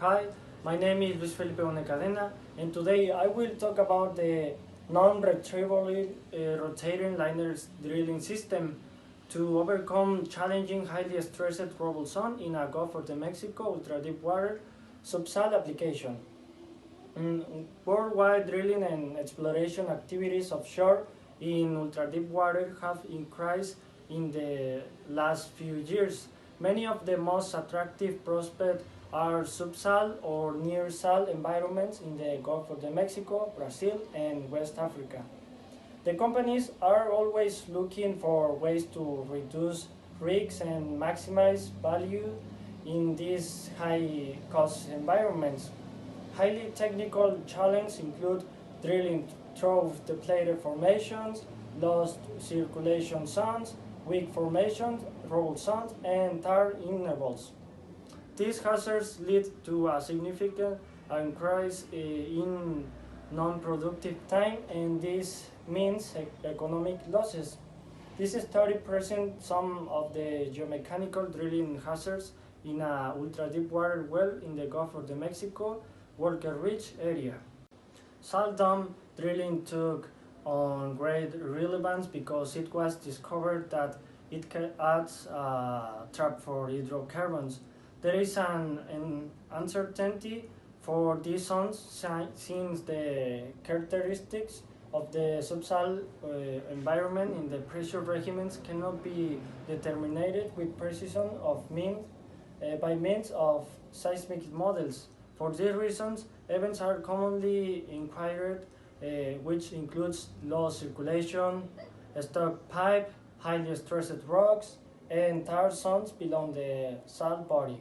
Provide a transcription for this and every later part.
Hi, my name is Luis Felipe Cadena, and today I will talk about the non-retrievable rotating liner drilling system to overcome challenging, highly stressed trouble zone in a Gulf of Mexico ultra-deep water subsalt application. Worldwide drilling and exploration activities offshore in ultra-deep water have increased in the last few years. Many of the most attractive prospects are subsalt or near-salt environments in the Gulf of Mexico, Brazil, and West Africa. The companies are always looking for ways to reduce risks and maximize value in these high-cost environments. Highly technical challenges include drilling through depleted formations, lost circulation zones, weak formations, roll zones, and tar intervals. These hazards lead to a significant increase in non-productive time, and this means economic losses. This study presents some of the geomechanical drilling hazards in an ultra-deep water well in the Gulf of Mexico, Walker Ridge area. Salt dome drilling took on great relevance because it was discovered that it adds a trap for hydrocarbons. There is an uncertainty for these zones since the characteristics of the subsalt environment in the pressure regimens cannot be determined with precision by means of seismic models. For these reasons, events are commonly inquired, which includes low circulation, stuck pipe, highly stressed rocks, and tar zones below the salt body.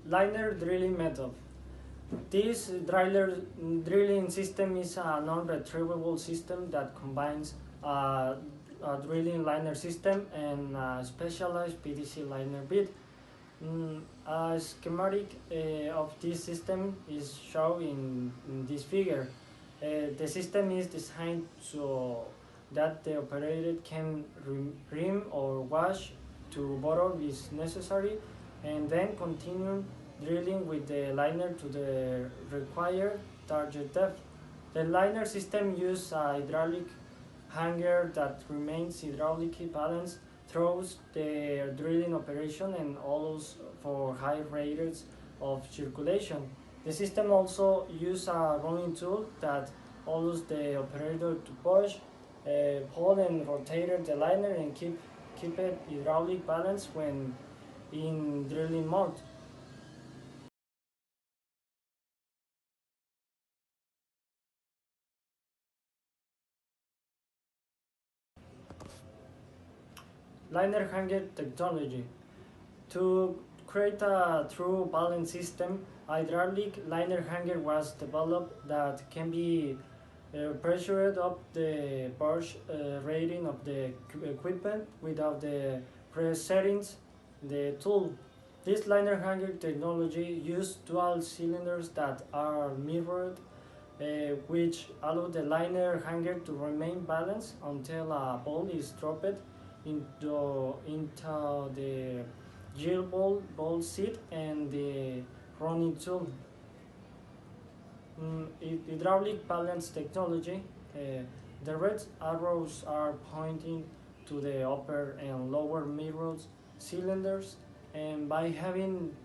Liner drilling method. This drilling system is a non-retrievable system that combines a drilling liner system and a specialized PVC liner bit. A schematic of this system is shown in this figure. The system is designed so that the operator can rim or wash to bottom if necessary, and then continue drilling with the liner to the required target depth. The liner system uses a hydraulic hanger that remains hydraulically balanced throughout the drilling operation and allows for high rates of circulation. The system also uses a rolling tool that allows the operator to push, pull and rotate the liner and keep it hydraulic balance when in drilling mode. Liner hanger technology. To create a true balance system, hydraulic liner hanger was developed that can be pressured up the push rating of the equipment without the press settings the tool. This liner hanger technology uses dual cylinders that are mirrored, which allow the liner hanger to remain balanced until a ball is dropped into the gear ball seat and the running tool. Hydraulic balance technology. The red arrows are pointing to the upper and lower mirrored cylinders, and by having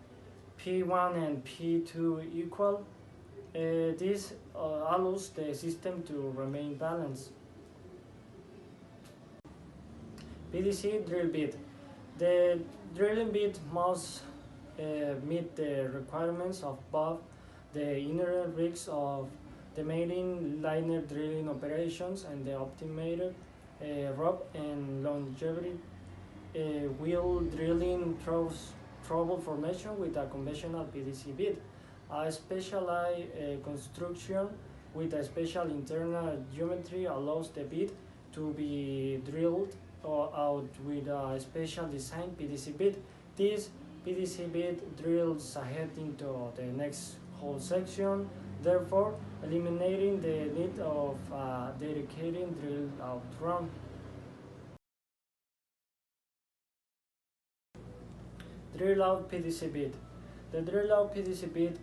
P1 and P2 equal, This allows the system to remain balanced. PDC drill bit. The drilling bit must meet the requirements of both the inherent risks of the main liner drilling operations and the optimated rope and longevity wheel drilling trouble formation with a conventional PDC bit. A specialized construction with a special internal geometry allows the bit to be drilled out with a special design PDC bit. This PDC bit drills ahead into the next hole section, therefore eliminating the need of a dedicated drill out run. Drill out PDC bit. The drill out PDC bit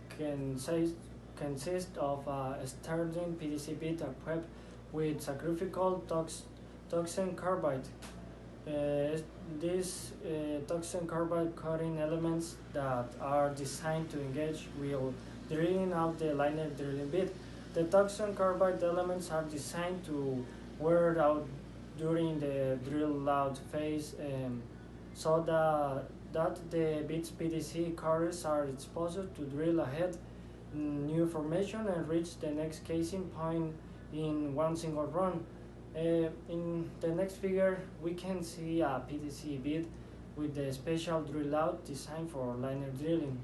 consists of a standard PDC bit equipped with sacrificial tungsten carbide. These tungsten carbide cutting elements that are designed to engage while drilling out the liner drilling bit. The tungsten carbide elements are designed to wear out during the drill out phase so that the bit's PDC carriers are exposed to drill ahead new formation and reach the next casing point in one single run. In the next figure, we can see a PDC bit with the special drill out designed for liner drilling.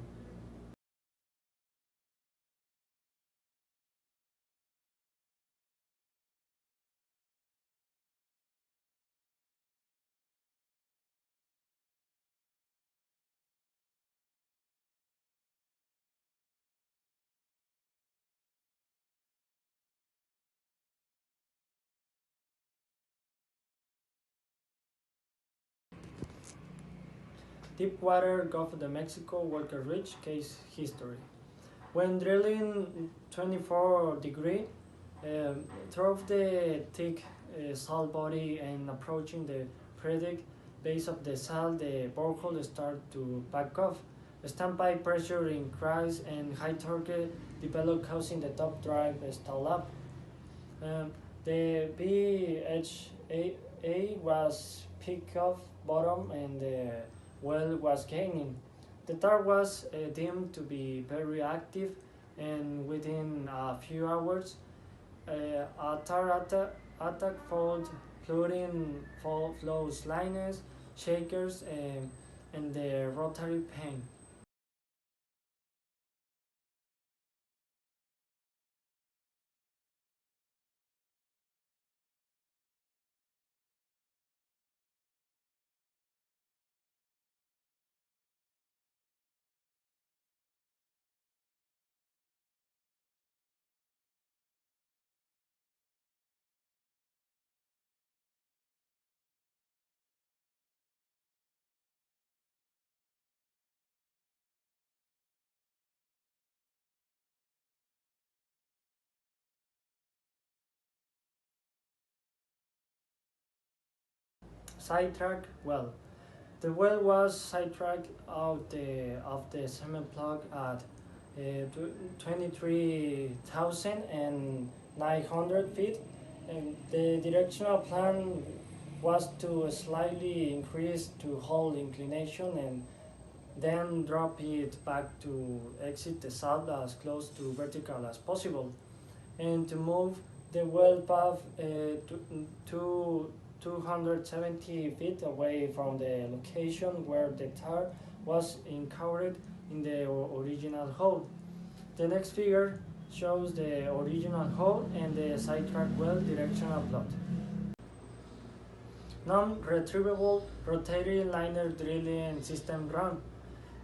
Deepwater Gulf of Mexico Walker Ridge case history. When drilling 24-degree through the thick salt body and approaching the predicted base of the salt, the borehole started to back off. Standby pressure increased and high torque developed, causing the top drive stall up. The BHA was picked off bottom and the well was gaining. The tar was deemed to be very active, and within a few hours, a tar attack followed, including flows, liners, shakers, and the rotary pane. Sidetrack well. The well was sidetracked out of the cement plug at 23,900 feet, and the directional plan was to slightly increase to hold inclination and then drop it back to exit the salt as close to vertical as possible, and to move the well path to 270 feet away from the location where the tar was encountered in the original hole. The next figure shows the original hole and the sidetrack well directional plot. Non-retrievable rotating liner drilling system run.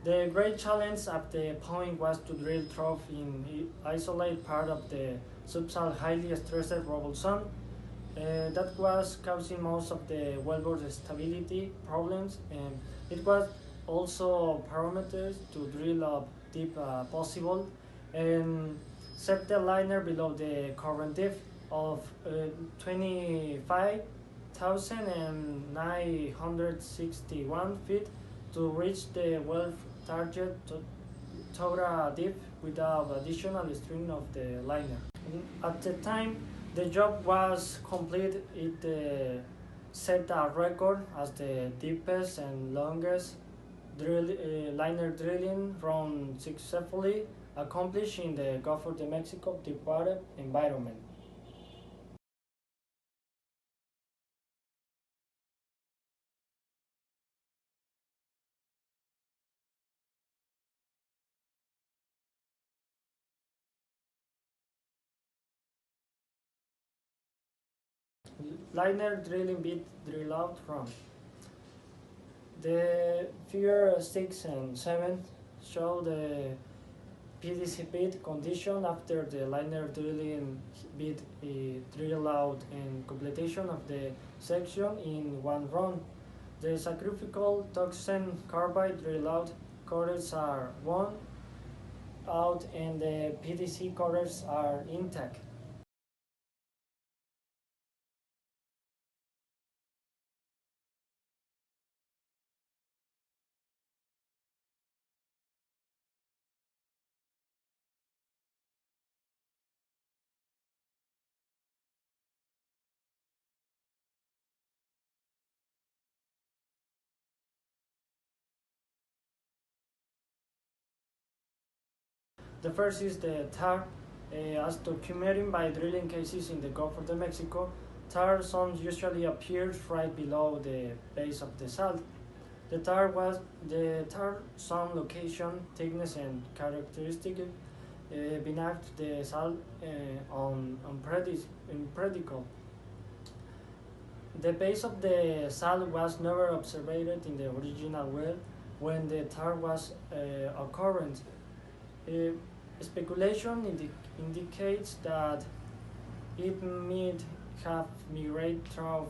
The great challenge at the point was to drill through in isolate part of the subsalt highly stressed rubble zone. That was causing most of the wellbore stability problems, and it was also parameters to drill up deep possible and set the liner below the current depth of 25,961 feet to reach the well target without a dip without additional strain of the liner. At the time the job was complete, it set a record as the deepest and longest liner drilling run successfully accomplished in the Gulf of Mexico deepwater environment. Liner drilling bit drill out run. The figure 6 and 7 show the PDC bit condition after the liner drilling bit drill out and completion of the section in one run. The sacrificial tungsten carbide drill out cores are worn out and the PDC cores are intact. The first is the tar. As documented by drilling cases in the Gulf of Mexico, tar zones usually appears right below the base of the salt. The tar zone location, thickness, and characteristics beneath the salt unpredictable. The base of the salt was never observed in the original well when the tar was occurring. Speculation indicates that it might have migrated through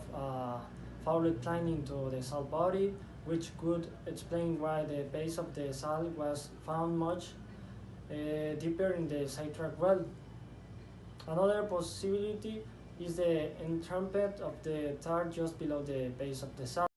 foul line into the salt body, which could explain why the base of the salt was found much deeper in the sidetrack well. Another possibility is the entrampment of the tar just below the base of the salt.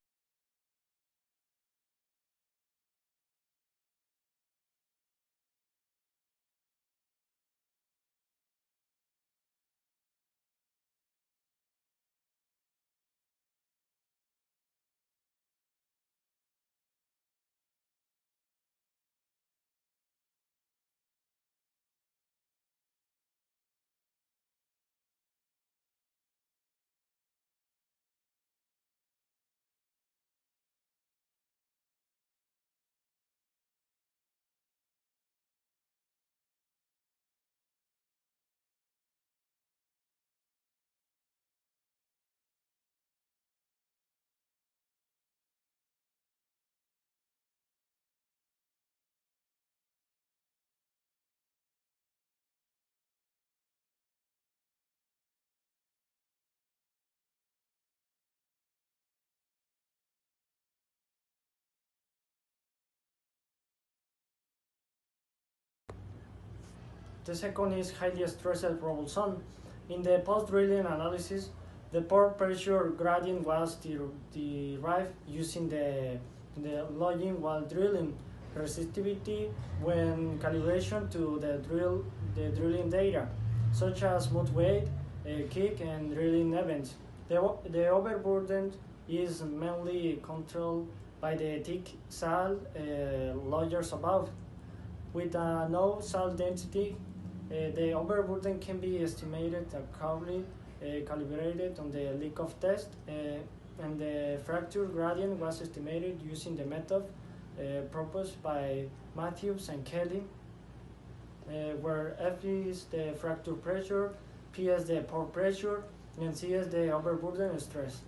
The second is highly stressed rubble zone. In the post-drilling analysis, the pore pressure gradient was derived using the logging while drilling resistivity when calibration to the drilling data, such as mud weight, kick, and drilling events. The overburden is mainly controlled by the thick salt layers above. With a low salt density, the overburden can be estimated accurately, calibrated on the leak-off test, and the fracture gradient was estimated using the method proposed by Matthews and Kelly, where F is the fracture pressure, P is the pore pressure, and C is the overburden stress.